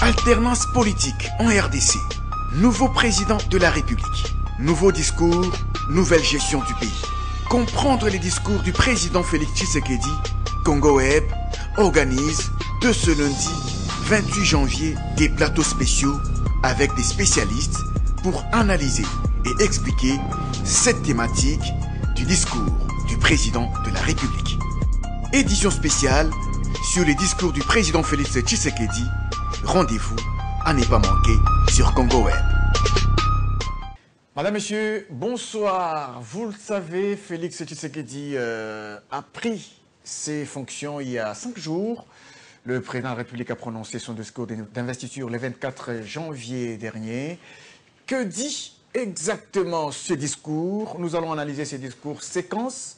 Alternance politique en RDC. Nouveau président de la République. Nouveau discours, nouvelle gestion du pays. Comprendre les discours du président Félix Tshisekedi, Congo Web organise de ce lundi 28 janvier des plateaux spéciaux avec des spécialistes pour analyser et expliquer cette thématique du discours du président de la République. Édition spéciale sur les discours du président Félix Tshisekedi. Rendez-vous à ne pas manquer sur Congo Web. Madame, Monsieur, bonsoir. Vous le savez, Félix Tshisekedi a pris ses fonctions il y a 5 jours. Le président de la République a prononcé son discours d'investiture le 24 janvier dernier. Que dit exactement ce discours? Nous allons analyser ces discours séquence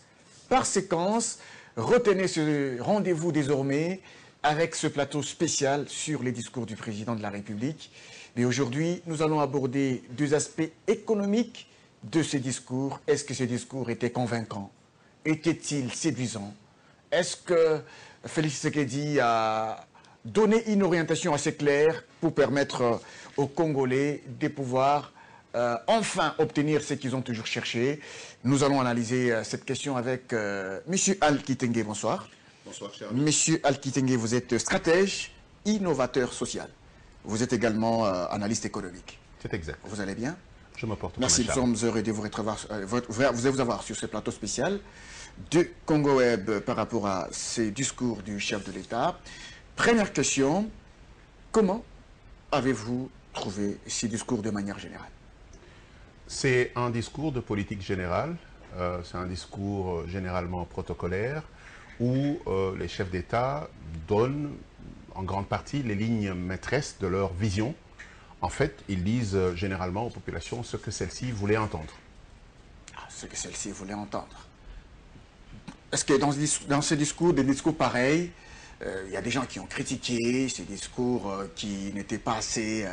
par séquence. Retenez ce rendez-vous désormais avec ce plateau spécial sur les discours du président de la République. Mais aujourd'hui, nous allons aborder deux aspects économiques de ces discours. Est-ce que ce discours était convaincant? Était-il séduisant? Est-ce que Félix Tshisekedi a donné une orientation assez claire pour permettre aux Congolais de pouvoir enfin obtenir ce qu'ils ont toujours cherché? Nous allons analyser cette question avec M. Al Kitenge. Bonsoir. Bonsoir, cher ami. Monsieur Al Kitenge, vous êtes stratège, innovateur social. Vous êtes également analyste économique. C'est exact. Vous allez bien? Je me porte Merci, nous sommes heureux de vous avoir sur ce plateau spécial de Congo Web par rapport à ces discours du chef de l'État. Première question, comment avez-vous trouvé ces discours de manière générale? C'est un discours de politique générale, c'est un discours généralement protocolaire où les chefs d'État donnent en grande partie les lignes maîtresses de leur vision. En fait, ils disent généralement aux populations ce que celles-ci voulaient entendre. Ce que celles-ci voulaient entendre. Est-ce que dans ces discours, des discours pareils, il y a des gens qui ont critiqué ces discours qui n'étaient pas assez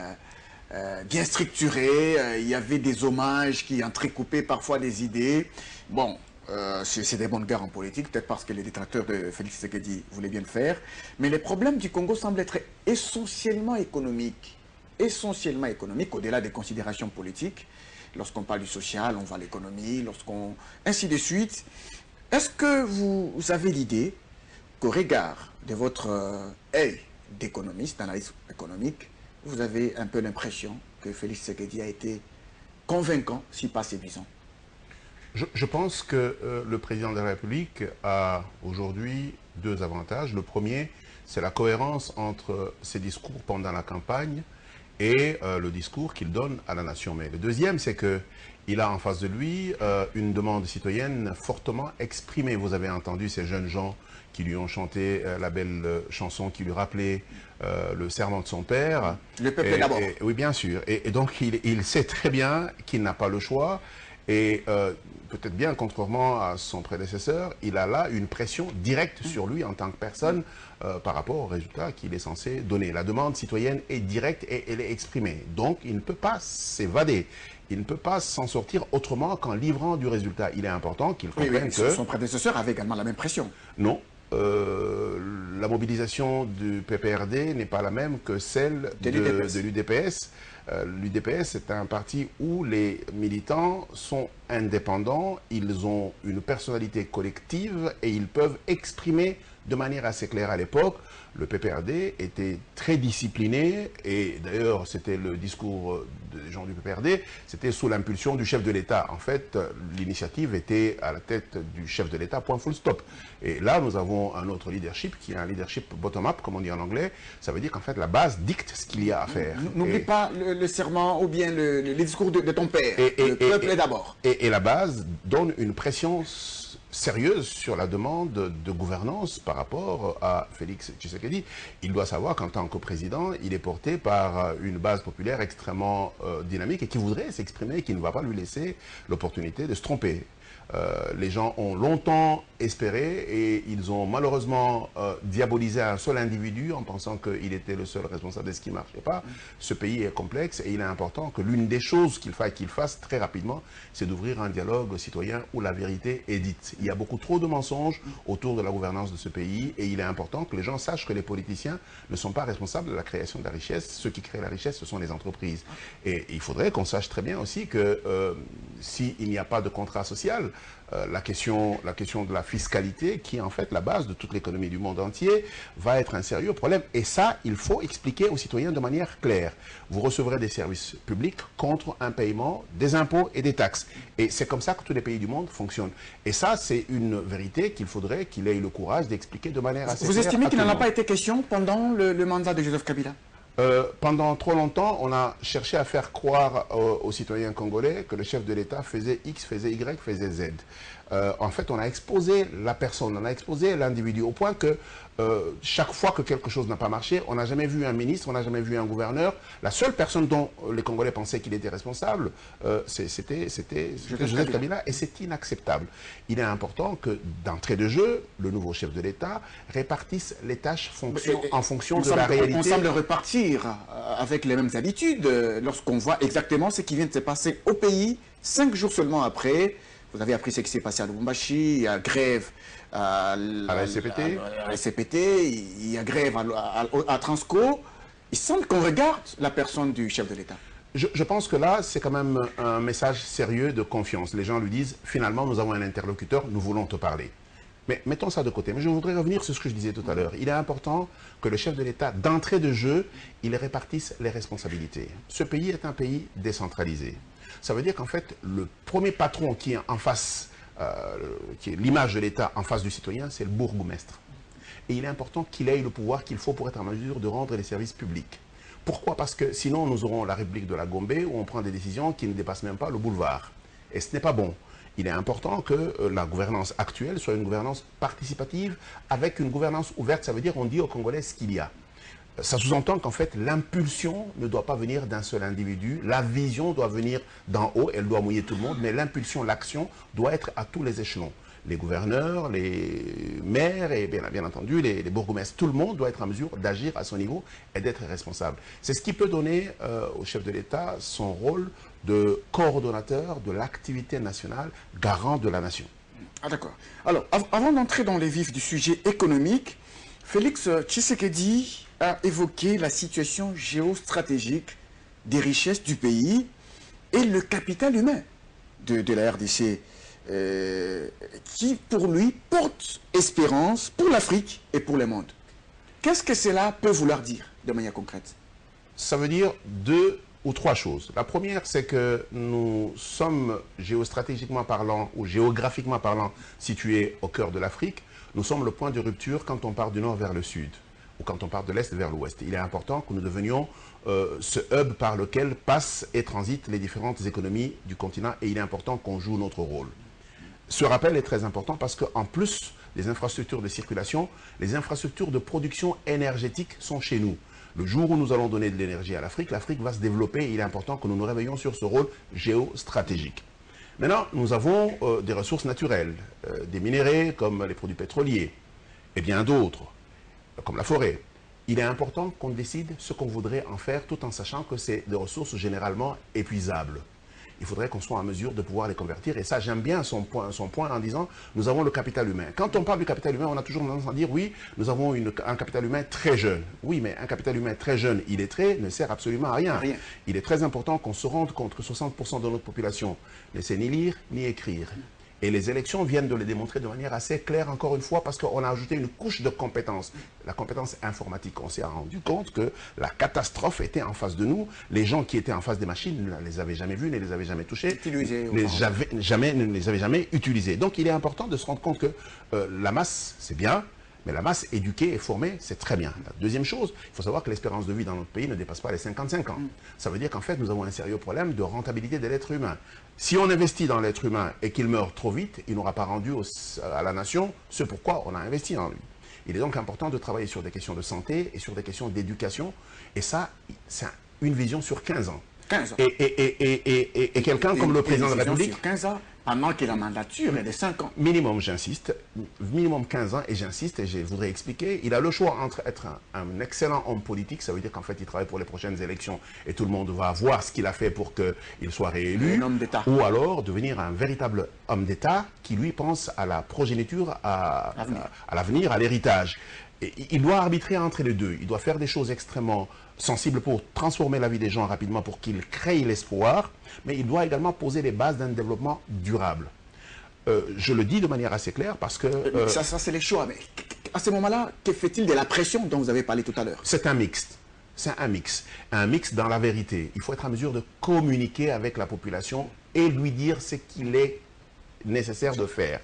bien structurés, il y avait des hommages qui entrecoupaient parfois des idées. Bon, c'est des bonnes guerres en politique, peut-être parce que les détracteurs de Félix Tshisekedi voulaient bien le faire. Mais les problèmes du Congo semblent être essentiellement économiques. Essentiellement économiques, au-delà des considérations politiques. Lorsqu'on parle du social, on voit l'économie, ainsi de suite. Est-ce que vous avez l'idée qu'au regard de votre œil d'économiste, d'analyse économique, vous avez un peu l'impression que Félix Tshisekedi a été convaincant, si pas séduisant? Je pense que le président de la République a aujourd'hui deux avantages. Le premier, c'est la cohérence entre ses discours pendant la campagne et le discours qu'il donne à la nation. Mais le deuxième, c'est qu'il a en face de lui une demande citoyenne fortement exprimée. Vous avez entendu ces jeunes gens qui lui ont chanté la belle chanson qui lui rappelait le serment de son père. Le peuple d'abord. Oui, bien sûr. Et donc, il sait très bien qu'il n'a pas le choix. Et peut-être bien, contrairement à son prédécesseur, il a là une pression directe sur lui en tant que personne par rapport aux résultats qu'il est censé donner. La demande citoyenne est directe et elle est exprimée. Donc, il ne peut pas s'évader. Il ne peut pas s'en sortir autrement qu'en livrant du résultat. Il est important qu'il comprenne que... Son prédécesseur avait également la même pression. Non. La mobilisation du PPRD n'est pas la même que celle de l'UDPS. L'UDPS est un parti où les militants sont indépendants, ils ont une personnalité collective et ils peuvent exprimer de manière assez claire à l'époque. Le PPRD était très discipliné et d'ailleurs c'était le discours des gens du PPRD, c'était sous l'impulsion du chef de l'État. En fait, l'initiative était à la tête du chef de l'État, point full stop. Et là, nous avons un autre leadership qui est un leadership bottom-up, comme on dit en anglais. Ça veut dire qu'en fait, la base dicte ce qu'il y a à faire. N'oublie pas le serment ou bien le discours de ton père. Le peuple est d'abord. Et la base donne une pression sérieuse sur la demande de gouvernance par rapport à Félix Tshisekedi. Il doit savoir qu'en tant que président, il est porté par une base populaire extrêmement dynamique et qui voudrait s'exprimer et qui ne va pas lui laisser l'opportunité de se tromper. Les gens ont longtemps espéré et ils ont malheureusement diabolisé un seul individu en pensant qu'il était le seul responsable de ce qui ne marchait pas. Ce pays est complexe et il est important que l'une des choses qu'il fasse très rapidement, c'est d'ouvrir un dialogue citoyen où la vérité est dite. Il y a beaucoup trop de mensonges autour de la gouvernance de ce pays et il est important que les gens sachent que les politiciens ne sont pas responsables de la création de la richesse. Ceux qui créent la richesse, ce sont les entreprises. Et il faudrait qu'on sache très bien aussi que s'il n'y a pas de contrat social, la question de la fiscalité, qui est en fait la base de toute l'économie du monde entier, va être un sérieux problème. Et ça, il faut expliquer aux citoyens de manière claire. Vous recevrez des services publics contre un paiement des impôts et des taxes. Et c'est comme ça que tous les pays du monde fonctionnent. Et ça, c'est une vérité qu'il faudrait qu'il ait le courage d'expliquer de manière assez claire. Vous estimez qu'il n'en a pas été question pendant le mandat de Joseph Kabila? Pendant trop longtemps, on a cherché à faire croire aux citoyens congolais que le chef de l'État faisait X, faisait Y, faisait Z. En fait, on a exposé la personne, on a exposé l'individu au point que chaque fois que quelque chose n'a pas marché, on n'a jamais vu un ministre, on n'a jamais vu un gouverneur. La seule personne dont les Congolais pensaient qu'il était responsable, c'était Joseph Kabila, et c'est inacceptable. Il est important que, d'entrée de jeu, le nouveau chef de l'État répartisse les tâches en fonction de la réalité. On semble repartir avec les mêmes habitudes lorsqu'on voit exactement ce qui vient de se passer au pays 5 jours seulement après. Vous avez appris ce qui s'est passé à Lubumbashi, il y a grève à la SCPT, il y a grève à Transco. Il semble qu'on regarde la personne du chef de l'État. Je pense que là, c'est quand même un message sérieux de confiance. Les gens lui disent, finalement, nous avons un interlocuteur, nous voulons te parler. Mais mettons ça de côté. Mais je voudrais revenir sur ce que je disais tout à l'heure. Il est important que le chef de l'État, d'entrée de jeu, il répartisse les responsabilités. Ce pays est un pays décentralisé. Ça veut dire qu'en fait, le premier patron qui est en face, qui est l'image de l'État en face du citoyen, c'est le bourgmestre. Et il est important qu'il ait le pouvoir qu'il faut pour être en mesure de rendre les services publics. Pourquoi? Parce que sinon, nous aurons la République de la Gombe où on prend des décisions qui ne dépassent même pas le boulevard. Et ce n'est pas bon. Il est important que la gouvernance actuelle soit une gouvernance participative avec une gouvernance ouverte. Ça veut dire qu'on dit aux Congolais ce qu'il y a. Ça sous-entend qu'en fait, l'impulsion ne doit pas venir d'un seul individu. La vision doit venir d'en haut, elle doit mouiller tout le monde, mais l'impulsion, l'action doit être à tous les échelons. Les gouverneurs, les maires et bien entendu les bourgmestres, tout le monde doit être en mesure d'agir à son niveau et d'être responsable. C'est ce qui peut donner au chef de l'État son rôle de coordonnateur de l'activité nationale, garant de la nation. Ah d'accord. Alors, avant d'entrer dans les vifs du sujet économique, Félix Tshisekedi a évoqué la situation géostratégique des richesses du pays et le capital humain de la RDC, qui pour lui porte espérance pour l'Afrique et pour le monde. Qu'est-ce que cela peut vouloir dire de manière concrète? Ça veut dire 2 ou 3 choses. La première, c'est que nous sommes géostratégiquement parlant ou géographiquement parlant situés au cœur de l'Afrique. Nous sommes le point de rupture quand on part du nord vers le sud ou quand on part de l'est vers l'ouest. Il est important que nous devenions ce hub par lequel passent et transitent les différentes économies du continent et il est important qu'on joue notre rôle. Ce rappel est très important parce qu'en plus des infrastructures de circulation, les infrastructures de production énergétique sont chez nous. Le jour où nous allons donner de l'énergie à l'Afrique va se développer et il est important que nous nous réveillons sur ce rôle géostratégique. Maintenant, nous avons des ressources naturelles, des minéraux comme les produits pétroliers et bien d'autres, comme la forêt. Il est important qu'on décide ce qu'on voudrait en faire tout en sachant que c'est des ressources généralement épuisables. Il faudrait qu'on soit en mesure de pouvoir les convertir. Et ça, j'aime bien son point en disant, nous avons le capital humain. Quand on parle du capital humain, on a toujours tendance à dire, oui, nous avons un capital humain très jeune. Oui, mais un capital humain très jeune, illettré, ne sert absolument à rien. Il est très important qu'on se rende compte que 60% de notre population ne sait ni lire ni écrire. Et les élections viennent de le démontrer de manière assez claire, encore une fois, parce qu'on a ajouté une couche de compétences. La compétence informatique. On s'est rendu compte que la catastrophe était en face de nous. Les gens qui étaient en face des machines ne les avaient jamais vues, ne les avaient jamais touchées, ne les avaient jamais utilisées. Donc il est important de se rendre compte que la masse, c'est bien, mais la masse éduquée et formée, c'est très bien. La deuxième chose, il faut savoir que l'espérance de vie dans notre pays ne dépasse pas les 55 ans. Ça veut dire qu'en fait, nous avons un sérieux problème de rentabilité de l'être humain. Si on investit dans l'être humain et qu'il meurt trop vite, il n'aura pas rendu à la nation ce pourquoi on a investi en lui. Il est donc important de travailler sur des questions de santé et sur des questions d'éducation. Et ça, c'est une vision sur 15 ans. 15 ans. Et quelqu'un comme le président de la République... Sur 15 ans, Pendant que la mandature est de 5 ans. Minimum, j'insiste, minimum 15 ans, et j'insiste, et je voudrais expliquer, il a le choix entre être un excellent homme politique, ça veut dire qu'en fait il travaille pour les prochaines élections, et tout le monde va voir ce qu'il a fait pour qu'il soit réélu, Un homme d'État. ou alors devenir un véritable homme d'État qui lui pense à la progéniture, à l'avenir, à l'héritage. Il doit arbitrer entre les deux, il doit faire des choses extrêmement sensibles pour transformer la vie des gens rapidement, pour qu'ils créent l'espoir, mais il doit également poser les bases d'un développement durable. Je le dis de manière assez claire parce que... ça c'est les choix, mais à ce moment-là, que fait-il de la pression dont vous avez parlé tout à l'heure? C'est un mixte. C'est un mix dans la vérité. Il faut être en mesure de communiquer avec la population et lui dire ce qu'il est nécessaire de faire.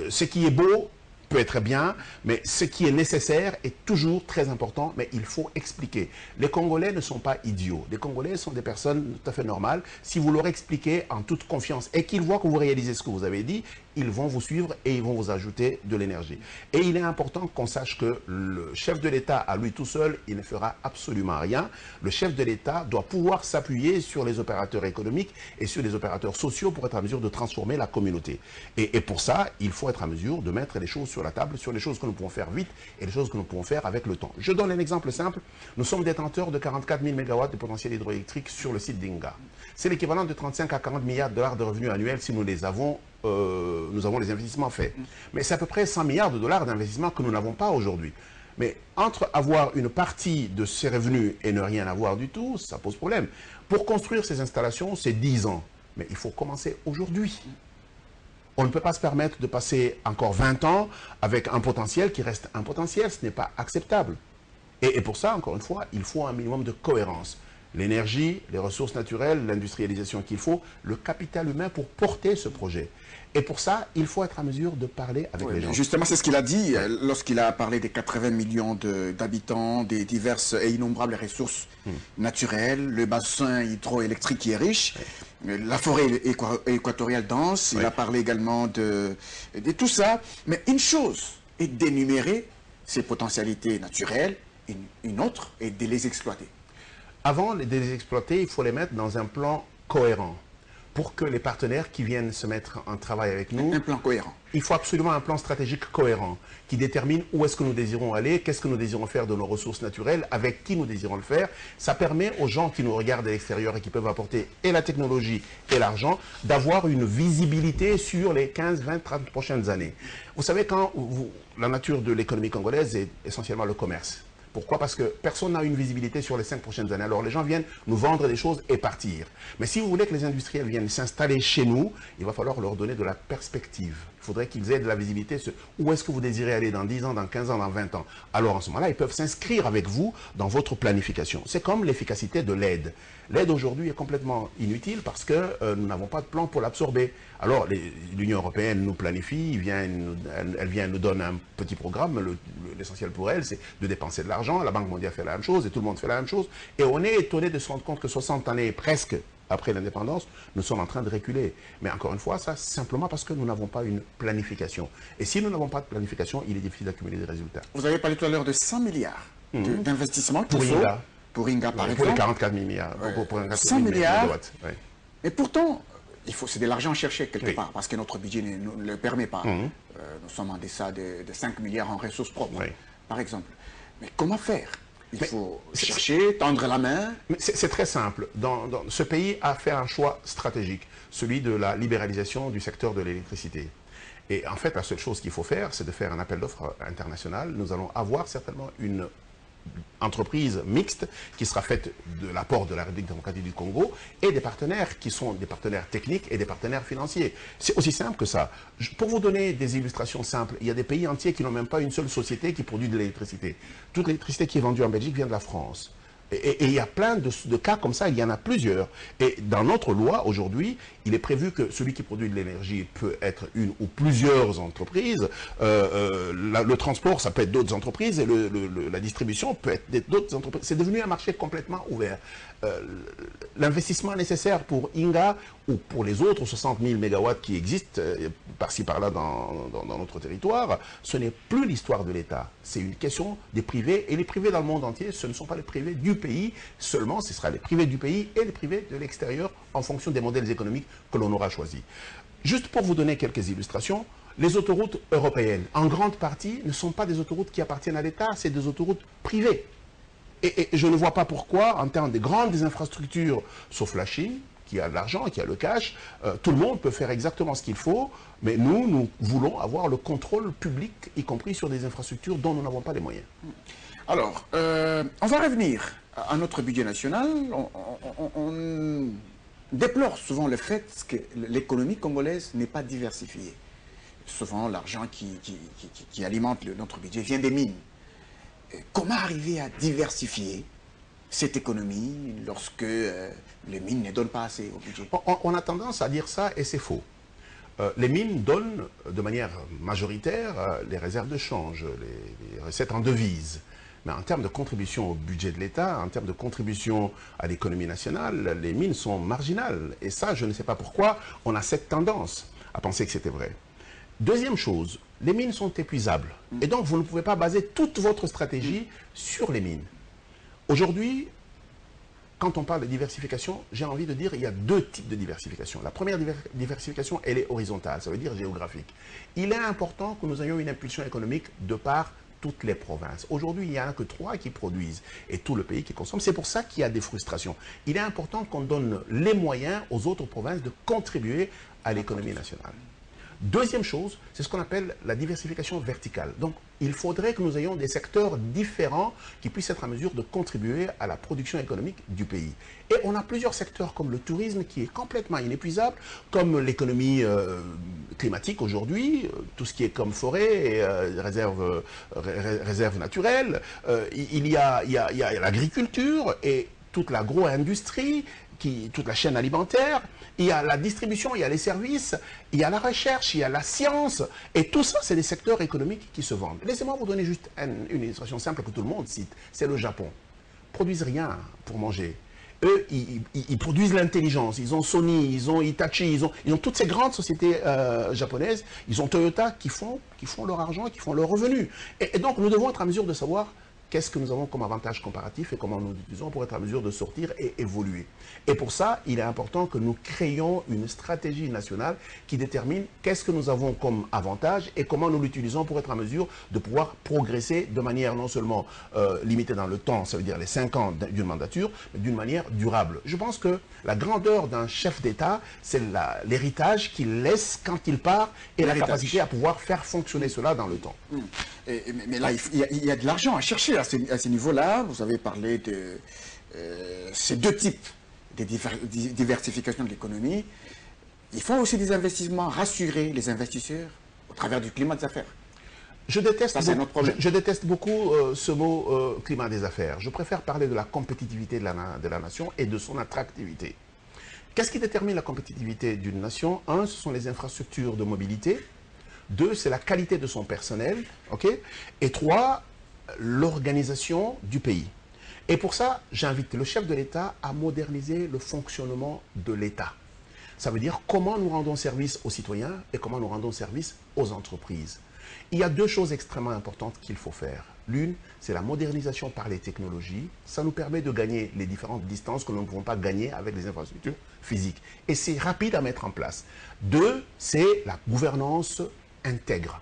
Ce qui est beau peut être bien, mais ce qui est nécessaire est toujours très important, mais il faut expliquer. Les Congolais ne sont pas idiots. Les Congolais sont des personnes tout à fait normales. Si vous leur expliquez en toute confiance et qu'ils voient que vous réalisez ce que vous avez dit, ils vont vous suivre et ils vont vous ajouter de l'énergie. Et il est important qu'on sache que le chef de l'État, à lui tout seul, il ne fera absolument rien. Le chef de l'État doit pouvoir s'appuyer sur les opérateurs économiques et sur les opérateurs sociaux pour être en mesure de transformer la communauté. Et pour ça, il faut être en mesure de mettre les choses sur la table, sur les choses que nous pouvons faire vite et les choses que nous pouvons faire avec le temps. Je donne un exemple simple. Nous sommes détenteurs de 44 000 MW de potentiel hydroélectrique sur le site d'Inga. C'est l'équivalent de 35 à 40 milliards de dollars de revenus annuels si nous les avons nous avons les investissements faits. Mais c'est à peu près 100 milliards de dollars d'investissements que nous n'avons pas aujourd'hui. Mais entre avoir une partie de ces revenus et ne rien avoir du tout, ça pose problème. Pour construire ces installations, c'est 10 ans. Mais il faut commencer aujourd'hui. On ne peut pas se permettre de passer encore 20 ans avec un potentiel qui reste un potentiel. Ce n'est pas acceptable. Et pour ça, encore une fois, il faut un minimum de cohérence. L'énergie, les ressources naturelles, l'industrialisation qu'il faut, le capital humain pour porter ce projet. Et pour ça, il faut être en mesure de parler avec les gens. Justement, c'est ce qu'il a dit lorsqu'il a parlé des 80 millions d'habitants, des diverses et innombrables ressources naturelles, le bassin hydroélectrique qui est riche, la forêt équatoriale dense, il a parlé également de tout ça. Mais une chose est d'énumérer ces potentialités naturelles, une autre est de les exploiter. Avant de les exploiter, il faut les mettre dans un plan cohérent pour que les partenaires qui viennent se mettre en travail avec nous... Un plan cohérent. Il faut absolument un plan stratégique cohérent qui détermine où est-ce que nous désirons aller, qu'est-ce que nous désirons faire de nos ressources naturelles, avec qui nous désirons le faire. Ça permet aux gens qui nous regardent à l'extérieur et qui peuvent apporter et la technologie et l'argent d'avoir une visibilité sur les 15, 20, 30 prochaines années. Vous savez, la nature de l'économie congolaise est essentiellement le commerce. Pourquoi? Parce que personne n'a une visibilité sur les 5 prochaines années. Alors les gens viennent nous vendre des choses et partir. Mais si vous voulez que les industriels viennent s'installer chez nous, il va falloir leur donner de la perspective. Il faudrait qu'ils aient de la visibilité sur où est-ce que vous désirez aller dans 10 ans, dans 15 ans, dans 20 ans. Alors en ce moment-là, ils peuvent s'inscrire avec vous dans votre planification. C'est comme l'efficacité de l'aide. L'aide aujourd'hui est complètement inutile parce que nous n'avons pas de plan pour l'absorber. Alors l'Union européenne nous planifie, elle vient nous donne un petit programme. L'essentiel pour elle, c'est de dépenser de l'argent. La Banque mondiale fait la même chose et tout le monde fait la même chose. Et on est étonné de se rendre compte que 60 années presque après l'indépendance, nous sommes en train de reculer. Mais encore une fois, ça simplement parce que nous n'avons pas une planification. Et si nous n'avons pas de planification, il est difficile d'accumuler des résultats. Vous avez parlé tout à l'heure de 100 milliards d'investissements pour Inga. Pour Inga, par exemple. Pour les 44 000 milliards. Pour 100 milliards. Ouais. Et pourtant, c'est de l'argent cherché quelque part, parce que notre budget ne le permet pas. Nous sommes en deçà de 5 milliards en ressources propres, par exemple. Mais comment faire? Il faut chercher, tendre la main. C'est très simple. Ce pays a fait un choix stratégique, celui de la libéralisation du secteur de l'électricité. Et en fait, la seule chose qu'il faut faire, c'est de faire un appel d'offres international. Nous allons avoir certainement une entreprise mixte qui sera faite de l'apport de la République démocratique du Congo et des partenaires qui sont des partenaires techniques et des partenaires financiers. C'est aussi simple que ça. Pour vous donner des illustrations simples, il y a des pays entiers qui n'ont même pas une seule société qui produit de l'électricité. Toute l'électricité qui est vendue en Belgique vient de la France. Et il y a plein de cas comme ça, il y en a plusieurs. Et dans notre loi, aujourd'hui, il est prévu que celui qui produit de l'énergie peut être une ou plusieurs entreprises. Le transport, ça peut être d'autres entreprises. Et la distribution peut être d'autres entreprises. C'est devenu un marché complètement ouvert. L'investissement nécessaire pour Inga ou pour les autres 60 000 mégawatts qui existent par-ci par-là dans notre territoire, ce n'est plus l'histoire de l'État. C'est une question des privés. Et les privés dans le monde entier, ce ne sont pas les privés du pays seulement, ce sera les privés du pays et les privés de l'extérieur en fonction des modèles économiques que l'on aura choisis. Juste pour vous donner quelques illustrations, les autoroutes européennes, en grande partie, ne sont pas des autoroutes qui appartiennent à l'État, c'est des autoroutes privées. Et je ne vois pas pourquoi, en termes de grandes infrastructures, sauf la Chine, qui a de l'argent, qui a le cash, tout le monde peut faire exactement ce qu'il faut, mais nous voulons avoir le contrôle public, y compris sur des infrastructures dont nous n'avons pas les moyens. Alors, on va revenir à notre budget national. On déplore souvent le fait que l'économie congolaise n'est pas diversifiée. Souvent, l'argent qui alimente notre budget vient des mines. Comment arriver à diversifier cette économie lorsque les mines ne donnent pas assez au budget? On a tendance à dire ça et c'est faux. Les mines donnent de manière majoritaire les réserves de change, les recettes en devises. Mais en termes de contribution au budget de l'État, en termes de contribution à l'économie nationale, les mines sont marginales. Et ça, je ne sais pas pourquoi on a cette tendance à penser que c'était vrai. Deuxième chose, les mines sont épuisables. Et donc, vous ne pouvez pas baser toute votre stratégie sur les mines. Aujourd'hui, quand on parle de diversification, j'ai envie de dire qu'il y a deux types de diversification. La première diversification, elle est horizontale, ça veut dire géographique. Il est important que nous ayons une impulsion économique de par toutes les provinces. Aujourd'hui, il n'y en a que 3 qui produisent et tout le pays qui consomme. C'est pour ça qu'il y a des frustrations. Il est important qu'on donne les moyens aux autres provinces de contribuer à l'économie nationale. Deuxième chose, c'est ce qu'on appelle la diversification verticale. Donc, il faudrait que nous ayons des secteurs différents qui puissent être en mesure de contribuer à la production économique du pays. Et on a plusieurs secteurs comme le tourisme qui est complètement inépuisable, comme l'économie climatique aujourd'hui, tout ce qui est comme forêt et réserve naturelle. Il y a l'agriculture et toute l'agro-industrie, toute la chaîne alimentaire, il y a la distribution, il y a les services, il y a la recherche, il y a la science, et tout ça, c'est des secteurs économiques qui se vendent. Laissez-moi vous donner juste une illustration simple que tout le monde cite, c'est le Japon. Ils ne produisent rien pour manger. Eux, ils produisent l'intelligence, ils ont Sony, ils ont Hitachi, ils ont toutes ces grandes sociétés japonaises, ils ont Toyota qui font leur argent, qui font leurs revenus. Et donc, nous devons être en mesure de savoir qu'est-ce que nous avons comme avantage comparatif et comment nous utilisons pour être en mesure de sortir et évoluer. Et pour ça, il est important que nous créions une stratégie nationale qui détermine qu'est-ce que nous avons comme avantage et comment nous l'utilisons pour être en mesure de pouvoir progresser de manière non seulement limitée dans le temps, ça veut dire les 5 ans d'une mandature, mais d'une manière durable. Je pense que la grandeur d'un chef d'État, c'est l'héritage qu'il laisse quand il part et la capacité à pouvoir faire fonctionner cela dans le temps. Mais là, il y a de l'argent à chercher à ce niveau-là. Vous avez parlé de ces deux types de diversification de l'économie. Il faut aussi des investissements, rassurer les investisseurs au travers du climat des affaires. Je déteste beaucoup ce mot climat des affaires. Je préfère parler de la compétitivité de la nation et de son attractivité. Qu'est-ce qui détermine la compétitivité d'une nation? 1, ce sont les infrastructures de mobilité. 2, c'est la qualité de son personnel. Okay? Et 3, l'organisation du pays. Et pour ça, j'invite le chef de l'État à moderniser le fonctionnement de l'État. Ça veut dire comment nous rendons service aux citoyens et comment nous rendons service aux entreprises. Il y a 2 choses extrêmement importantes qu'il faut faire. L'une, c'est la modernisation par les technologies. Ça nous permet de gagner les différentes distances que nous ne pouvons pas gagner avec les infrastructures physiques. Et c'est rapide à mettre en place. 2, c'est la gouvernance intègre.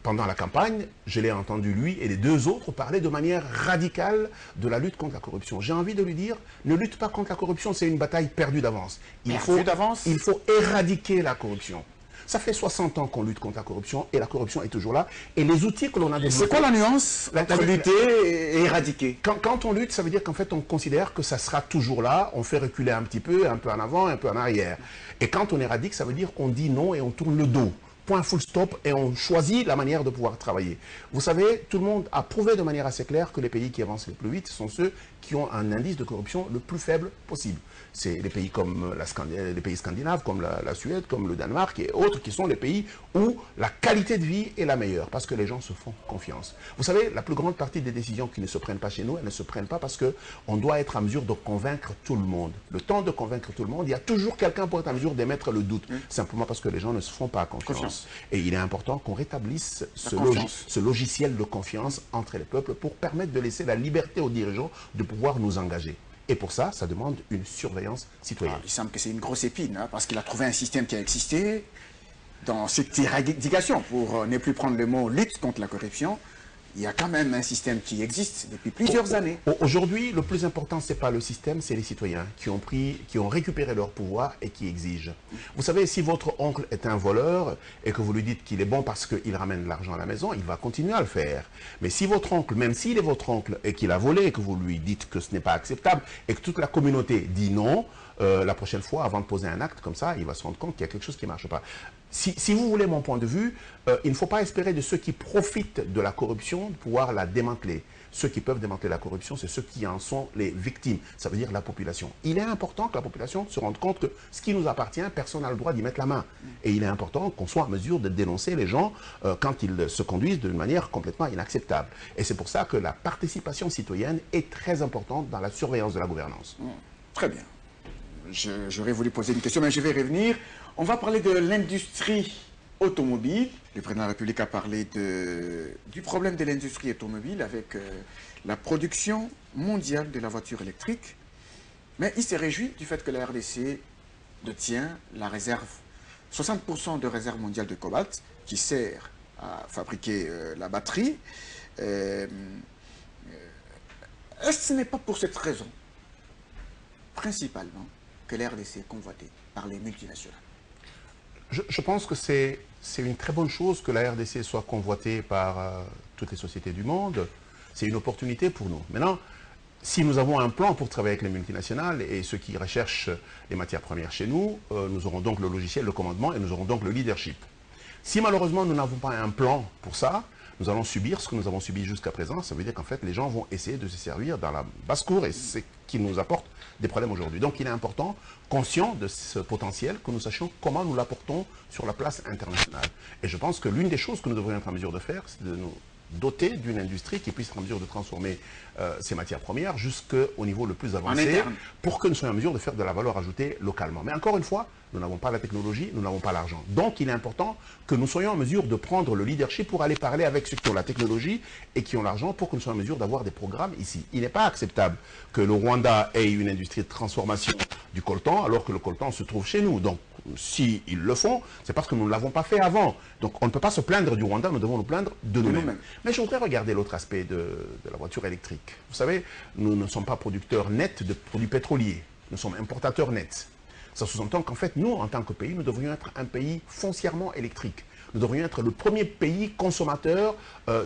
Pendant la campagne, je l'ai entendu lui et les 2 autres parler de manière radicale de la lutte contre la corruption. J'ai envie de lui dire, ne lutte pas contre la corruption, c'est une bataille perdue d'avance. Il faut éradiquer la corruption. Ça fait 60 ans qu'on lutte contre la corruption et la corruption est toujours là. Et les outils que l'on a développés... C'est quoi la nuance entre lutter et éradiquer? Quand on lutte, ça veut dire qu'en fait, on considère que ça sera toujours là. On fait reculer un petit peu en avant, un peu en arrière. Et quand on éradique, ça veut dire qu'on dit non et on tourne le dos. Point full stop, et on choisit la manière de pouvoir travailler. Vous savez, tout le monde a prouvé de manière assez claire que les pays qui avancent le plus vite sont ceux qui ont un indice de corruption le plus faible possible. C'est les pays comme les pays scandinaves, comme la Suède, comme le Danemark et autres, qui sont les pays où la qualité de vie est la meilleure, parce que les gens se font confiance. Vous savez, la plus grande partie des décisions qui ne se prennent pas chez nous, elles ne se prennent pas parce qu'on doit être en mesure de convaincre tout le monde. Le temps de convaincre tout le monde, il y a toujours quelqu'un pour être en mesure d'émettre le doute, simplement parce que les gens ne se font pas confiance. Et il est important qu'on rétablisse ce logiciel de confiance entre les peuples pour permettre de laisser la liberté aux dirigeants de pouvoir nous engager. Et pour ça, ça demande une surveillance citoyenne. Il semble que c'est une grosse épine, hein, parce qu'il a trouvé un système qui a existé dans cette éradication, pour ne plus prendre le mot lutte contre la corruption. Il y a quand même un système qui existe depuis plusieurs années. Aujourd'hui, le plus important, ce n'est pas le système, c'est les citoyens qui ont récupéré leur pouvoir et qui exigent. Vous savez, si votre oncle est un voleur et que vous lui dites qu'il est bon parce qu'il ramène de l'argent à la maison, il va continuer à le faire. Mais si votre oncle, même s'il est votre oncle et qu'il a volé et que vous lui dites que ce n'est pas acceptable et que toute la communauté dit non, la prochaine fois, avant de poser un acte comme ça, il va se rendre compte qu'il y a quelque chose qui ne marche pas. Si vous voulez mon point de vue, il ne faut pas espérer de ceux qui profitent de la corruption de pouvoir la démanteler. Ceux qui peuvent démanteler la corruption, c'est ceux qui en sont les victimes. Ça veut dire la population. Il est important que la population se rende compte que ce qui nous appartient, personne n'a le droit d'y mettre la main. Et il est important qu'on soit en mesure de dénoncer les gens quand ils se conduisent d'une manière complètement inacceptable. Et c'est pour ça que la participation citoyenne est très importante dans la surveillance de la gouvernance. Très bien. J'aurais voulu poser une question, mais je vais revenir. On va parler de l'industrie automobile. Le président de la République a parlé du problème de l'industrie automobile avec la production mondiale de la voiture électrique. Mais il s'est réjoui du fait que la RDC détient la réserve, 60% de réserve mondiale de cobalt qui sert à fabriquer la batterie. Est-ce que ce n'est pas pour cette raison, principalement, que la RDC est convoitée par les multinationales? Je pense que c'est une très bonne chose que la RDC soit convoitée par toutes les sociétés du monde. C'est une opportunité pour nous. Maintenant, si nous avons un plan pour travailler avec les multinationales et ceux qui recherchent les matières premières chez nous, nous aurons donc le logiciel, le commandement et nous aurons donc le leadership. Si malheureusement nous n'avons pas un plan pour ça, nous allons subir ce que nous avons subi jusqu'à présent. Ça veut dire qu'en fait, les gens vont essayer de se servir dans la basse-cour et c'est ce qui nous apporte des problèmes aujourd'hui. Donc il est important, conscient de ce potentiel, que nous sachions comment nous l'apportons sur la place internationale. Et je pense que l'une des choses que nous devrions être en mesure de faire, c'est de nous doter d'une industrie qui puisse être en mesure de transformer ces matières premières jusqu'au niveau le plus avancé pour que nous soyons en mesure de faire de la valeur ajoutée localement. Mais encore une fois, nous n'avons pas la technologie, nous n'avons pas l'argent. Donc il est important que nous soyons en mesure de prendre le leadership pour aller parler avec ceux qui ont la technologie et qui ont l'argent pour que nous soyons en mesure d'avoir des programmes ici. Il n'est pas acceptable que le Rwanda ait une industrie de transformation du coltan alors que le coltan se trouve chez nous. Donc s'ils le font, c'est parce que nous ne l'avons pas fait avant. Donc on ne peut pas se plaindre du Rwanda, nous devons nous plaindre de nous-mêmes. Mais je voudrais regarder l'autre aspect de la voiture électrique. Vous savez, nous ne sommes pas producteurs nets de produits pétroliers, nous sommes importateurs nets. Ça sous-entend qu'en fait, nous, en tant que pays, nous devrions être un pays foncièrement électrique. Nous devrions être le premier pays consommateur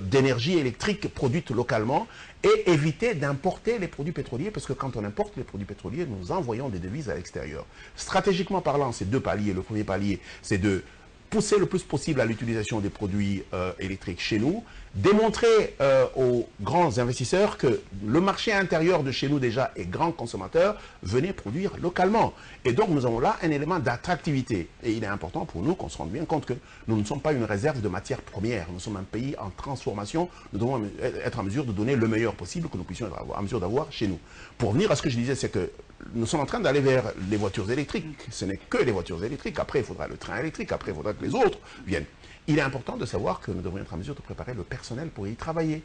d'énergie électrique produite localement et éviter d'importer les produits pétroliers parce que quand on importe les produits pétroliers, nous envoyons des devises à l'extérieur. Stratégiquement parlant, c'est deux paliers. Le premier palier, c'est de pousser le plus possible à l'utilisation des produits électriques chez nous, démontrer aux grands investisseurs que le marché intérieur de chez nous déjà est grand consommateur, venez produire localement. Et donc nous avons là un élément d'attractivité. Et il est important pour nous qu'on se rende bien compte que nous ne sommes pas une réserve de matières premières. Nous sommes un pays en transformation. Nous devons être en mesure de donner le meilleur possible que nous puissions être en mesure d'avoir chez nous. Pour venir à ce que je disais, c'est que nous sommes en train d'aller vers les voitures électriques. Ce n'est que les voitures électriques. Après, il faudra le train électrique. Après, il faudra que les autres viennent. Il est important de savoir que nous devrions être en mesure de préparer le personnel pour y travailler.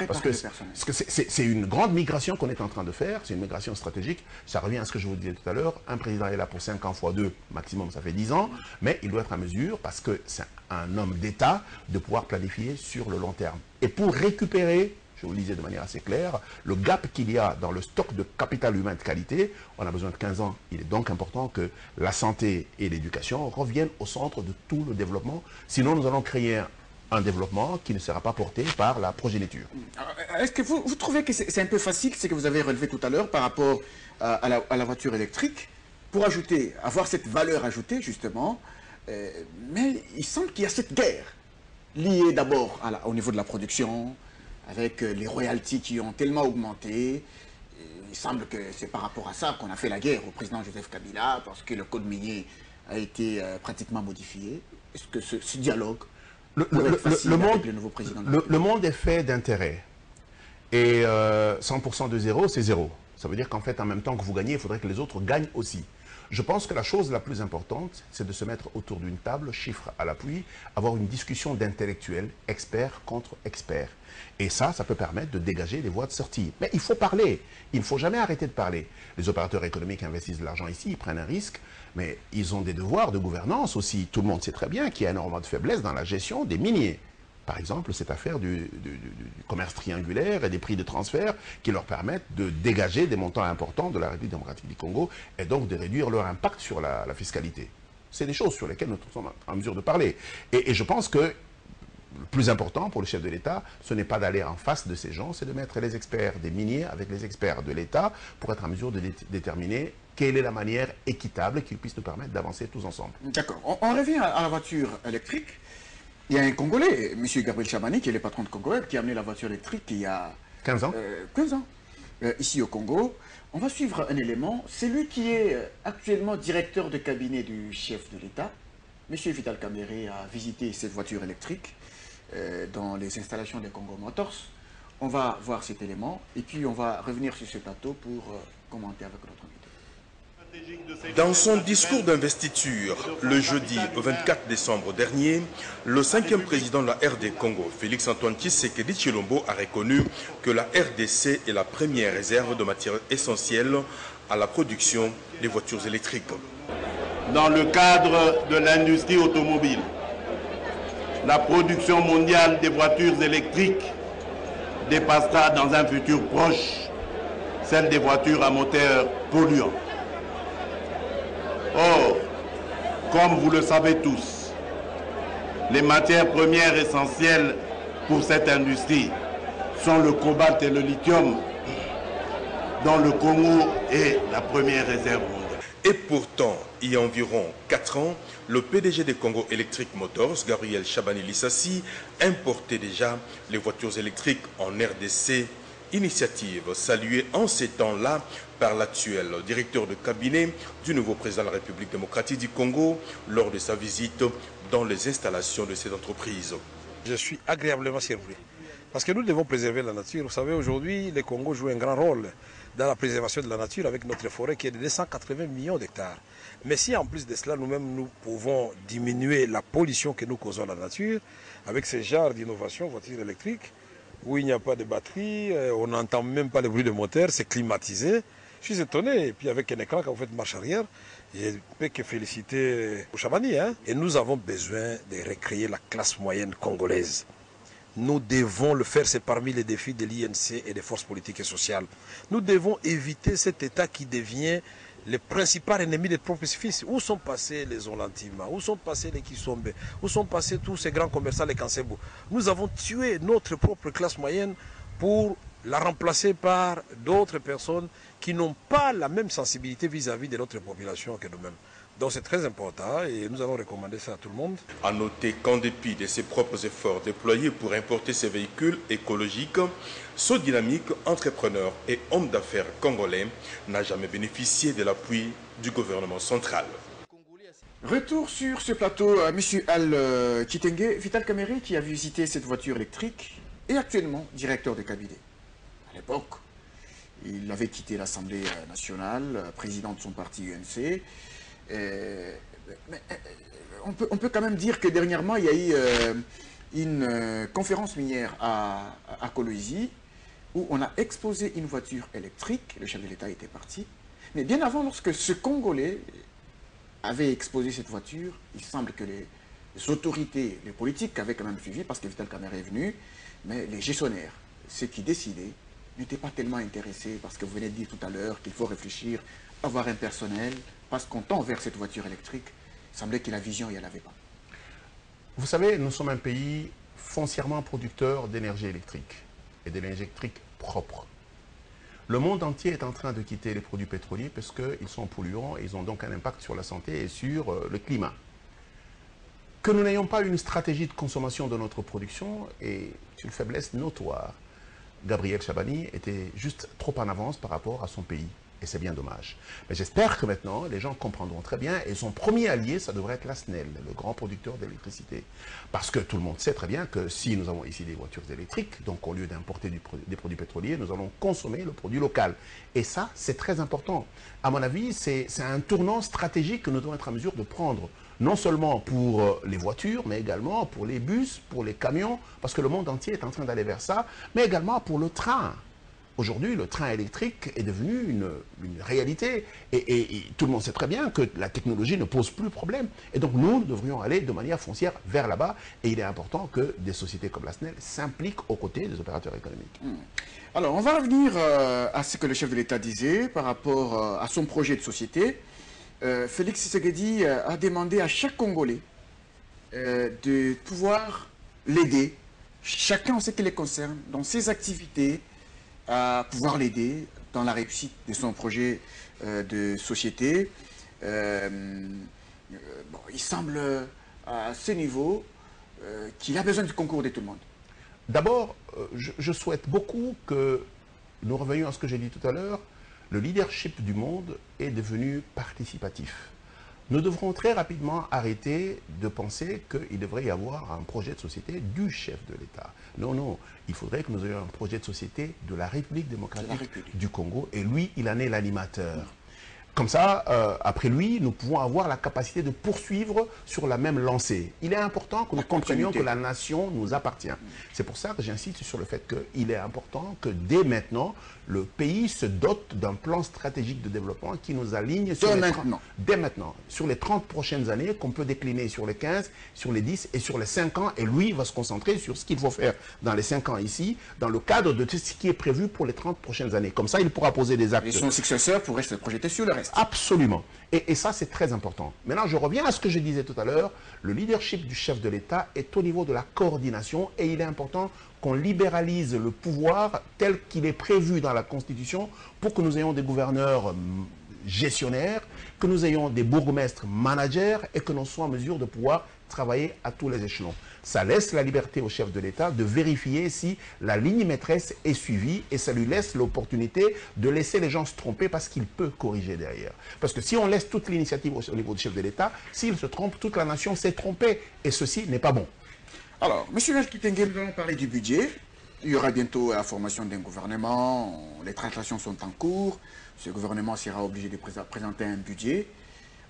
Parce que c'est une grande migration qu'on est en train de faire. C'est une migration stratégique. Ça revient à ce que je vous disais tout à l'heure. Un président est là pour 5 ans x 2, maximum, ça fait 10 ans. Mais il doit être en mesure, parce que c'est un homme d'État, de pouvoir planifier sur le long terme. Et pour récupérer, je vous le disais de manière assez claire, le gap qu'il y a dans le stock de capital humain de qualité, on a besoin de 15 ans. Il est donc important que la santé et l'éducation reviennent au centre de tout le développement. Sinon, nous allons créer un développement qui ne sera pas porté par la progéniture. Est-ce que vous trouvez que c'est un peu facile, ce que vous avez relevé tout à l'heure par rapport à la voiture électrique, pour avoir cette valeur ajoutée, justement, mais il semble qu'il y a cette guerre liée d'abord au niveau de la production, avec les royalties qui ont tellement augmenté. Il semble que c'est par rapport à ça qu'on a fait la guerre au président Joseph Kabila, parce que le code minier a été pratiquement modifié. Est-ce que ce dialogue pourrait être facile avec le nouveau président? Le monde est fait d'intérêt. Et 100% de zéro, c'est zéro. Ça veut dire qu'en fait, en même temps que vous gagnez, il faudrait que les autres gagnent aussi. Je pense que la chose la plus importante, c'est de se mettre autour d'une table, chiffres à l'appui, avoir une discussion d'intellectuels, experts contre experts. Et ça peut permettre de dégager des voies de sortie. Mais il faut parler. Il ne faut jamais arrêter de parler. Les opérateurs économiques investissent de l'argent ici, ils prennent un risque, mais ils ont des devoirs de gouvernance aussi. Tout le monde sait très bien qu'il y a énormément de faiblesses dans la gestion des miniers. Par exemple, cette affaire du commerce triangulaire et des prix de transfert qui leur permettent de dégager des montants importants de la République démocratique du Congo et donc de réduire leur impact sur la fiscalité. C'est des choses sur lesquelles nous sommes en mesure de parler. Et je pense que le plus important pour le chef de l'État, ce n'est pas d'aller en face de ces gens, c'est de mettre les experts des miniers avec les experts de l'État pour être en mesure de déterminer quelle est la manière équitable qui puisse nous permettre d'avancer tous ensemble. D'accord. On revient à la voiture électrique. Il y a un Congolais, M. Gabriel Chabani, qui est le patron de Congo, qui a amené la voiture électrique il y a 15 ans. 15 ans. Ici au Congo. On va suivre un élément. C'est lui qui est actuellement directeur de cabinet du chef de l'État. M. Vital Kamerhe a visité cette voiture électrique dans les installations des Congo Motors. On va voir cet élément et puis on va revenir sur ce plateau pour commenter avec notre invité. Dans son discours d'investiture, le jeudi 24 décembre dernier, le 5e président de la RD Congo, Félix-Antoine Tshisekedi Tshilombo, a reconnu que la RDC est la première réserve de matières essentielles à la production des voitures électriques. Dans le cadre de l'industrie automobile, la production mondiale des voitures électriques dépassera dans un futur proche celle des voitures à moteur polluant. Or, comme vous le savez tous, les matières premières essentielles pour cette industrie sont le cobalt et le lithium, dont le Congo est la première réserve mondiale. Et pourtant, il y a environ 4 ans, le PDG des Congo Electric Motors, Gabriel Chabani Lissassi, importait déjà les voitures électriques en RDC. Initiative saluée en ces temps-là par l'actuel directeur de cabinet du nouveau président de la République démocratique du Congo lors de sa visite dans les installations de cette entreprise. Je suis agréablement surpris parce que nous devons préserver la nature. Vous savez, aujourd'hui, le Congo joue un grand rôle dans la préservation de la nature avec notre forêt qui est de 280 millions d'hectares. Mais si en plus de cela, nous-mêmes, nous pouvons diminuer la pollution que nous causons à la nature avec ce genre d'innovation, voitures électriques, où il n'y a pas de batterie, on n'entend même pas le bruit de moteur, c'est climatisé. Je suis étonné. Et puis avec un écran, quand vous faites marche arrière, je ne peux que féliciter Chabani. Hein. Et nous avons besoin de recréer la classe moyenne congolaise. Nous devons le faire, c'est parmi les défis de l'INC et des forces politiques et sociales. Nous devons éviter cet État qui devient le principal ennemi des propres fils. Où sont passés les Olantima? Où sont passés les Kisombe? Où sont passés tous ces grands commerçants, les Kansebo? Nous avons tué notre propre classe moyenne pour la remplacer par d'autres personnes qui n'ont pas la même sensibilité vis-à-vis de notre population que nous-mêmes. Donc c'est très important et nous allons recommander ça à tout le monde. A noter qu'en dépit de ses propres efforts déployés pour importer ces véhicules écologiques, ce dynamique entrepreneur et homme d'affaires congolais n'a jamais bénéficié de l'appui du gouvernement central. Retour sur ce plateau à M. Al Kitenge, Vital Kamerhe qui a visité cette voiture électrique est actuellement directeur de cabinet. À l'époque, il avait quitté l'Assemblée nationale, président de son parti UNC. Mais on peut quand même dire que dernièrement, il y a eu une conférence minière à Kolwezi où on a exposé une voiture électrique. Le chef de l'État était parti. Mais bien avant, lorsque ce Congolais avait exposé cette voiture, il semble que les autorités, les politiques avaient quand même suivi parce que Vital Kamerhe est venu, mais les gestionnaires, ceux qui décidaient, n'étaient pas tellement intéressés parce que vous venez de dire tout à l'heure qu'il faut réfléchir, avoir un personnel, parce qu'on tend vers cette voiture électrique. Il semblait que la vision, il n'y en avait pas. Vous savez, nous sommes un pays foncièrement producteur d'énergie électrique et d'énergie électrique propre. Le monde entier est en train de quitter les produits pétroliers parce qu'ils sont polluants et ils ont donc un impact sur la santé et sur le climat. Que nous n'ayons pas une stratégie de consommation de notre production est une faiblesse notoire. Gabriel Chabani était juste trop en avance par rapport à son pays. Et Et c'est bien dommage. Mais j'espère que maintenant, les gens comprendront très bien. Et son premier allié, ça devrait être la SNEL, le grand producteur d'électricité. Parce que tout le monde sait très bien que si nous avons ici des voitures électriques, donc au lieu d'importer des produits pétroliers, nous allons consommer le produit local. Et ça, c'est très important. À mon avis, c'est un tournant stratégique que nous devons être en mesure de prendre. Non seulement pour les voitures, mais également pour les bus, pour les camions, parce que le monde entier est en train d'aller vers ça, mais également pour le train. Aujourd'hui, le train électrique est devenu une réalité et tout le monde sait très bien que la technologie ne pose plus problème. Et donc nous devrions aller de manière foncière vers là-bas et il est important que des sociétés comme la SNEL s'impliquent aux côtés des opérateurs économiques. Alors, on va revenir à ce que le chef de l'État disait par rapport à son projet de société. Félix Tshisekedi a demandé à chaque Congolais de pouvoir l'aider, chacun en ce qui les concerne, dans ses activités, à pouvoir l'aider dans la réussite de son projet de société. Bon, il semble à ce niveau qu'il a besoin du concours de tout le monde. D'abord, je souhaite beaucoup que nous revenions à ce que j'ai dit tout à l'heure. Le leadership du monde est devenu participatif. Nous devrons très rapidement arrêter de penser qu'il devrait y avoir un projet de société du chef de l'État. Non, non, il faudrait que nous ayons un projet de société de la République démocratique du Congo et lui, il en est l'animateur. Comme ça, après lui, nous pouvons avoir la capacité de poursuivre sur la même lancée. Il est important que nous comprenions que la nation nous appartient. C'est pour ça que j'insiste sur le fait qu'il est important que dès maintenant, le pays se dote d'un plan stratégique de développement qui nous aligne sur dès maintenant, sur les 30 prochaines années, qu'on peut décliner sur les 15, sur les 10 et sur les 5 ans. Et lui va se concentrer sur ce qu'il faut faire dans les 5 ans ici, dans le cadre de tout ce qui est prévu pour les 30 prochaines années. Comme ça, il pourra poser des actes. Et son successeur pourrait se projeter sur le reste. Absolument. Et ça, c'est très important. Maintenant, je reviens à ce que je disais tout à l'heure. Le leadership du chef de l'État est au niveau de la coordination et il est important qu'on libéralise le pouvoir tel qu'il est prévu dans la Constitution pour que nous ayons des gouverneurs gestionnaires, que nous ayons des bourgmestres managers et que nous soyons en mesure de pouvoir travailler à tous les échelons. Ça laisse la liberté au chef de l'État de vérifier si la ligne maîtresse est suivie et ça lui laisse l'opportunité de laisser les gens se tromper parce qu'il peut corriger derrière. Parce que si on laisse toute l'initiative au niveau du chef de l'État, s'il se trompe, toute la nation s'est trompée et ceci n'est pas bon. Alors, M. Kitenge, nous allons parler du budget. Il y aura bientôt la formation d'un gouvernement, les tractations sont en cours, ce gouvernement sera obligé de présenter un budget.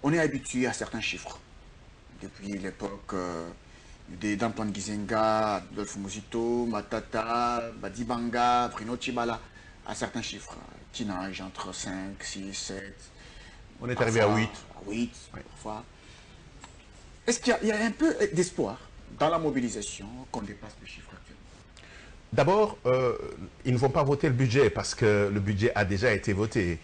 On est habitué à certains chiffres. Depuis l'époque d'Antoine Gizenga, Adolphe Muzito, Matata, Badibanga, Bruno Tshibala, à certains chiffres qui nagent entre 5, 6, 7. On est arrivé à 8. À 8, oui. Parfois. Est-ce qu'il y a un peu d'espoir dans la mobilisation qu'on dépasse le chiffre actuel? D'abord, ils ne vont pas voter le budget parce que le budget a déjà été voté.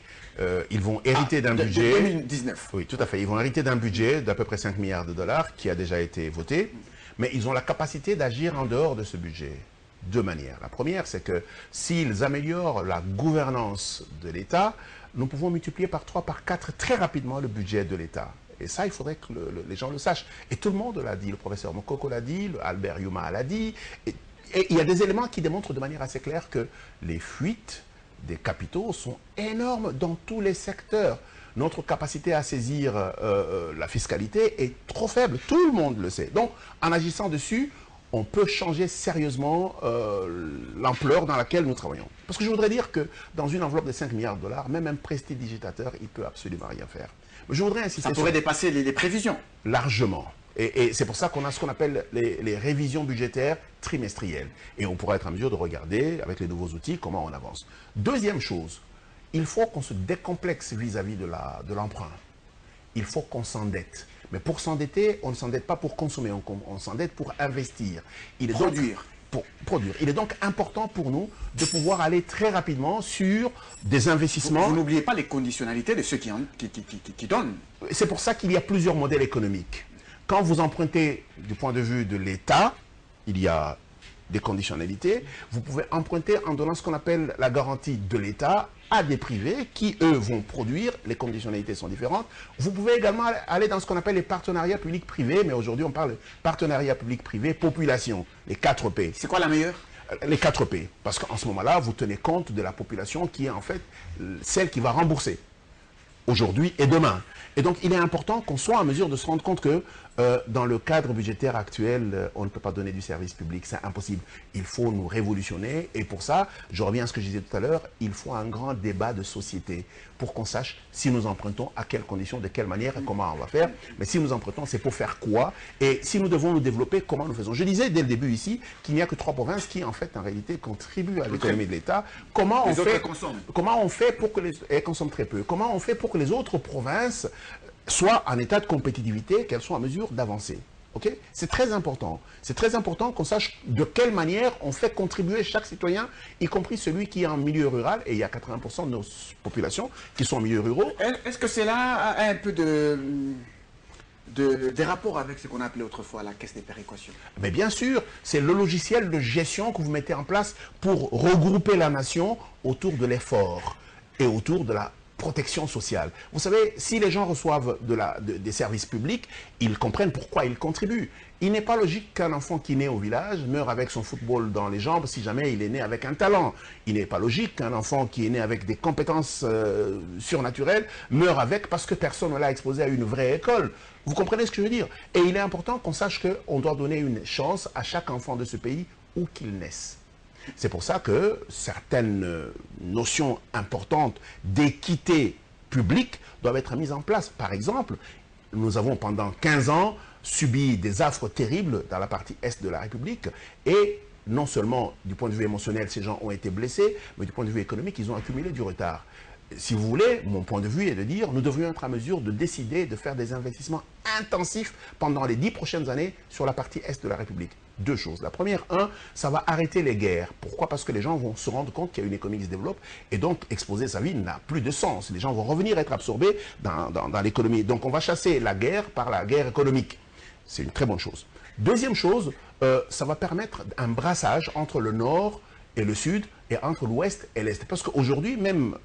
Ils vont hériter d'un budget... 2019. Oui, tout à fait. Ils vont hériter d'un budget d'à peu près 5 milliards de dollars qui a déjà été voté. Mais ils ont la capacité d'agir en dehors de ce budget. Deux manières. La première, c'est que s'ils améliorent la gouvernance de l'État, nous pouvons multiplier par 3, par 4 très rapidement le budget de l'État. Et ça, il faudrait que les gens le sachent. Et tout le monde l'a dit. Le professeur Mokoko l'a dit, Albert Yuma l'a dit. Et il y a des éléments qui démontrent de manière assez claire que les fuites des capitaux sont énormes dans tous les secteurs. Notre capacité à saisir la fiscalité est trop faible. Tout le monde le sait. Donc, en agissant dessus, on peut changer sérieusement l'ampleur dans laquelle nous travaillons. Parce que je voudrais dire que dans une enveloppe de 5 milliards de dollars, même un prestidigitateur, il ne peut absolument rien faire. Mais je voudrais insister. Ça pourrait dépasser les prévisions. Largement. Et c'est pour ça qu'on a ce qu'on appelle les révisions budgétaires trimestrielles. Et on pourra être en mesure de regarder, avec les nouveaux outils, comment on avance. Deuxième chose, il faut qu'on se décomplexe vis-à-vis de l'emprunt. Il faut qu'on s'endette. Mais pour s'endetter, on ne s'endette pas pour consommer, on s'endette pour investir. Produire. Pour produire. Il est donc important pour nous de pouvoir aller très rapidement sur des investissements. Vous n'oubliez pas les conditionnalités de ceux qui donnent. C'est pour ça qu'il y a plusieurs modèles économiques. Quand vous empruntez du point de vue de l'État, il y a des conditionnalités. Vous pouvez emprunter en donnant ce qu'on appelle la garantie de l'État à des privés qui, eux, vont produire. Les conditionnalités sont différentes. Vous pouvez également aller dans ce qu'on appelle les partenariats publics-privés, mais aujourd'hui, on parle de partenariat public-privé, population, les 4 P. C'est quoi la meilleure? Les 4 P. Parce qu'en ce moment-là, vous tenez compte de la population qui est en fait celle qui va rembourser aujourd'hui et demain. Et donc, il est important qu'on soit en mesure de se rendre compte que dans le cadre budgétaire actuel, on ne peut pas donner du service public, c'est impossible. Il faut nous révolutionner et pour ça, je reviens à ce que je disais tout à l'heure, il faut un grand débat de société pour qu'on sache si nous empruntons, à quelles conditions, de quelle manière et comment on va faire. Mais si nous empruntons, c'est pour faire quoi? Et si nous devons nous développer, comment nous faisons? Je disais dès le début ici qu'il n'y a que 3 provinces qui, en fait, en réalité, contribuent à l'économie de l'État. Comment on fait pour que elles consomment très peu? Comment on fait pour que les autres provinces soient en état de compétitivité, qu'elles soient en mesure d'avancer? Okay? C'est très important. C'est très important qu'on sache de quelle manière on fait contribuer chaque citoyen, y compris celui qui est en milieu rural, et il y a 80% de nos populations qui sont en milieu rural. Est-ce que c'est là un peu des rapports avec ce qu'on appelait autrefois la caisse des péréquations? Mais bien sûr, c'est le logiciel de gestion que vous mettez en place pour regrouper la nation autour de l'effort et autour de la protection sociale. Vous savez, si les gens reçoivent des services publics, ils comprennent pourquoi ils contribuent. Il n'est pas logique qu'un enfant qui naît au village meure avec son football dans les jambes si jamais il est né avec un talent. Il n'est pas logique qu'un enfant qui est né avec des compétences surnaturelles meure avec parce que personne ne l'a exposé à une vraie école. Vous comprenez ce que je veux dire? Et il est important qu'on sache qu'on doit donner une chance à chaque enfant de ce pays où qu'il naisse. C'est pour ça que certaines notions importantes d'équité publique doivent être mises en place. Par exemple, nous avons pendant 15 ans subi des affres terribles dans la partie est de la République et non seulement du point de vue émotionnel, ces gens ont été blessés, mais du point de vue économique, ils ont accumulé du retard. Si vous voulez, mon point de vue est de dire nous devrions être en mesure de décider de faire des investissements intensifs pendant les 10 prochaines années sur la partie est de la République. 2 choses. La première, ça va arrêter les guerres. Pourquoi? Parce que les gens vont se rendre compte qu'il y a une économie qui se développe et donc exposer sa vie n'a plus de sens. Les gens vont revenir être absorbés dans l'économie. Donc on va chasser la guerre par la guerre économique. C'est une très bonne chose. Deuxième chose, ça va permettre un brassage entre le nord et le sud et entre l'ouest et l'est. Parce qu'aujourd'hui, même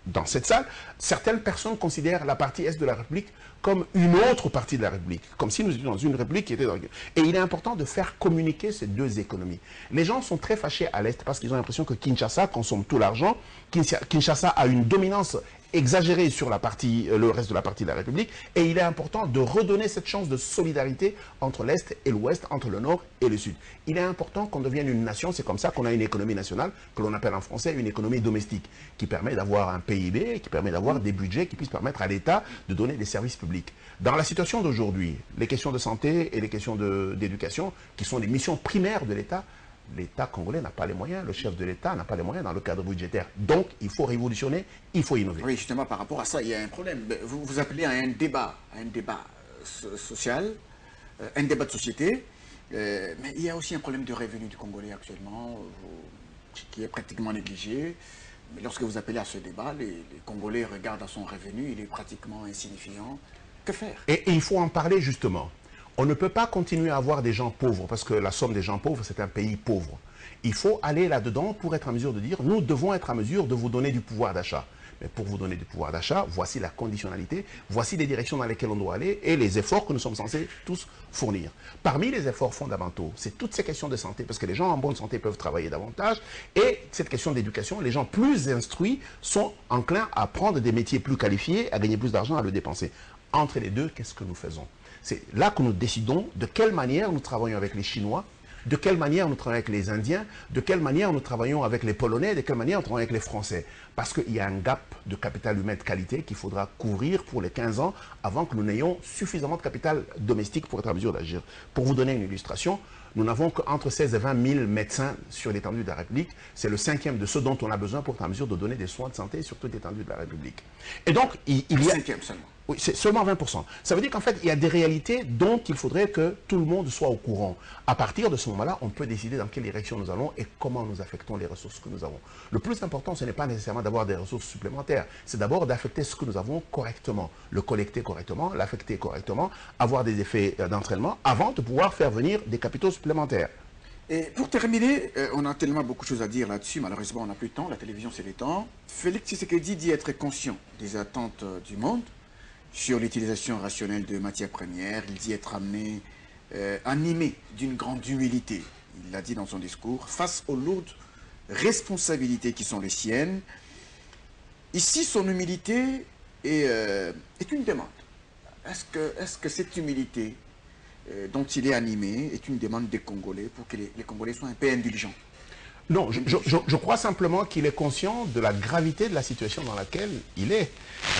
dans cette salle, certaines personnes considèrent la partie est de la République comme une autre partie de la République, comme si nous étions dans une République qui était dans... Et il est important de faire communiquer ces deux économies. Les gens sont très fâchés à l'Est parce qu'ils ont l'impression que Kinshasa consomme tout l'argent, Kinshasa a une dominance exagérée sur le reste de la partie de la République, et il est important de redonner cette chance de solidarité entre l'Est et l'Ouest, entre le Nord et le Sud. Il est important qu'on devienne une nation, c'est comme ça qu'on a une économie nationale, que l'on appelle en français une économie domestique, qui permet d'avoir un PIB, qui permet d'avoir des budgets qui puissent permettre à l'État de donner des services publics. Dans la situation d'aujourd'hui, les questions de santé et les questions d'éducation, qui sont les missions primaires de l'État, l'État congolais n'a pas les moyens, le chef de l'État n'a pas les moyens dans le cadre budgétaire. Donc, il faut révolutionner, il faut innover. Oui, justement, par rapport à ça, il y a un problème. Vous appelez à un débat social, un débat de société, mais il y a aussi un problème de revenu du Congolais actuellement, qui est pratiquement négligé. Mais lorsque vous appelez à ce débat, les Congolais regardent à son revenu, il est pratiquement insignifiant. Que faire? Et il faut en parler justement. On ne peut pas continuer à avoir des gens pauvres, parce que la somme des gens pauvres, c'est un pays pauvre. Il faut aller là-dedans pour être en mesure de dire, nous devons être en mesure de vous donner du pouvoir d'achat. Mais pour vous donner du pouvoir d'achat, voici la conditionnalité, voici les directions dans lesquelles on doit aller et les efforts que nous sommes censés tous fournir. Parmi les efforts fondamentaux, c'est toutes ces questions de santé, parce que les gens en bonne santé peuvent travailler davantage, et cette question d'éducation, les gens plus instruits sont enclins à prendre des métiers plus qualifiés, à gagner plus d'argent, à le dépenser. Entre les deux, qu'est-ce que nous faisons? C'est là que nous décidons de quelle manière nous travaillons avec les Chinois, de quelle manière nous travaillons avec les Indiens, de quelle manière nous travaillons avec les Polonais, de quelle manière nous travaillons avec les Français. Parce qu'il y a un gap de capital humain de qualité qu'il faudra couvrir pour les 15 ans avant que nous n'ayons suffisamment de capital domestique pour être en mesure d'agir. Pour vous donner une illustration, nous n'avons qu'entre 16 et 20 000 médecins sur l'étendue de la République. C'est le 5e de ce dont on a besoin pour être en mesure de donner des soins de santé sur toute l'étendue de la République. Et donc, il y a... 5e seulement. Oui, c'est seulement 20%. Ça veut dire qu'en fait, il y a des réalités dont il faudrait que tout le monde soit au courant. À partir de ce moment-là, on peut décider dans quelle direction nous allons et comment nous affectons les ressources que nous avons. Le plus important, ce n'est pas nécessairement d'avoir des ressources supplémentaires. C'est d'abord d'affecter ce que nous avons correctement. Le collecter correctement, l'affecter correctement, avoir des effets d'entraînement avant de pouvoir faire venir des capitaux supplémentaires. Et pour terminer, on a tellement beaucoup de choses à dire là-dessus, malheureusement on n'a plus de temps, la télévision c'est le temps. Félix Tshisekedi dit être conscient des attentes du monde sur l'utilisation rationnelle de matières premières, il dit être animé d'une grande humilité. il l'a dit dans son discours, face aux lourdes responsabilités qui sont les siennes. Ici, son humilité est une demande. Est-ce que cette humilité dont il est animé est une demande des Congolais pour que les Congolais soient un peu indulgents? Non, je crois simplement qu'il est conscient de la gravité de la situation dans laquelle il est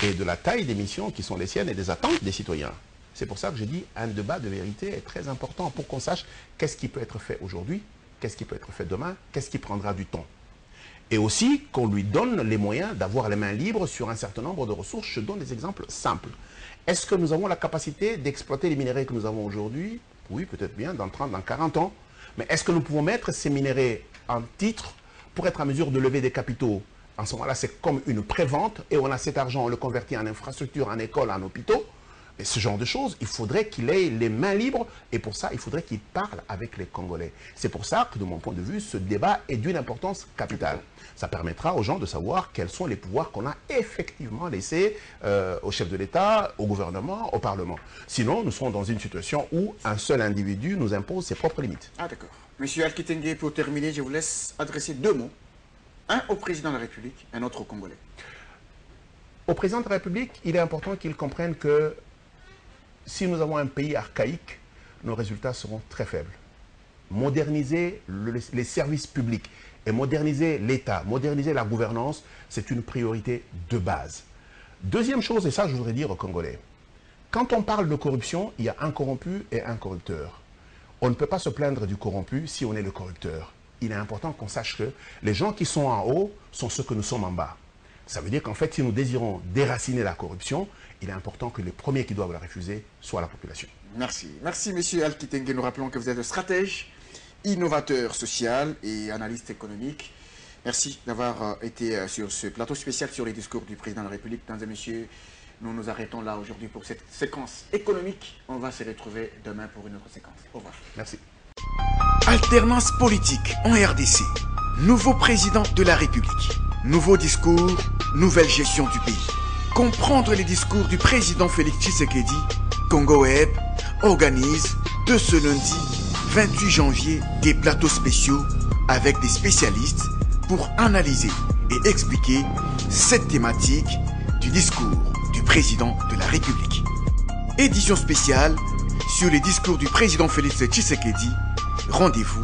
et de la taille des missions qui sont les siennes et des attentes des citoyens. C'est pour ça que je dis un débat de vérité est très important pour qu'on sache qu'est-ce qui peut être fait aujourd'hui, qu'est-ce qui peut être fait demain, qu'est-ce qui prendra du temps. Et aussi qu'on lui donne les moyens d'avoir les mains libres sur un certain nombre de ressources. Je donne des exemples simples. Est-ce que nous avons la capacité d'exploiter les minéraux que nous avons aujourd'hui? Oui, peut-être bien, dans 30, dans 40 ans. Mais est-ce que nous pouvons mettre ces minéraux en titre pour être en mesure de lever des capitaux? En ce moment-là, c'est comme une prévente et on a cet argent, on le convertit en infrastructure, en école, en hôpitaux. Et ce genre de choses, il faudrait qu'il ait les mains libres et pour ça, il faudrait qu'il parle avec les Congolais. C'est pour ça que, de mon point de vue, ce débat est d'une importance capitale. Ça permettra aux gens de savoir quels sont les pouvoirs qu'on a effectivement laissés au chef de l'État, au gouvernement, au Parlement. Sinon, nous serons dans une situation où un seul individu nous impose ses propres limites. Ah d'accord. Monsieur Alkitenge, pour terminer, je vous laisse adresser 2 mots. Un au président de la République, un autre au Congolais. Au président de la République, il est important qu'il comprenne que si nous avons un pays archaïque, nos résultats seront très faibles. Moderniser les services publics et moderniser l'État, moderniser la gouvernance, c'est une priorité de base. Deuxième chose, et ça je voudrais dire aux Congolais, quand on parle de corruption, il y a un corrompu et un corrupteur. On ne peut pas se plaindre du corrompu si on est le corrupteur. Il est important qu'on sache que les gens qui sont en haut sont ceux que nous sommes en bas. Ça veut dire qu'en fait, si nous désirons déraciner la corruption, il est important que les premiers qui doivent la refuser soient la population. Merci. Merci, monsieur Alkitenge. Nous rappelons que vous êtes stratège, innovateur social et analyste économique. Merci d'avoir été sur ce plateau spécial sur les discours du président de la République. Mesdames et messieurs, nous nous arrêtons là aujourd'hui pour cette séquence économique. On va se retrouver demain pour une autre séquence. Au revoir. Merci. Alternance politique en RDC. Nouveau président de la République. Nouveau discours, nouvelle gestion du pays. Comprendre les discours du président Félix Tshisekedi, Congo Web organise de ce lundi 28 janvier des plateaux spéciaux avec des spécialistes pour analyser et expliquer cette thématique du discours du président de la République. Édition spéciale sur les discours du président Félix Tshisekedi. Rendez-vous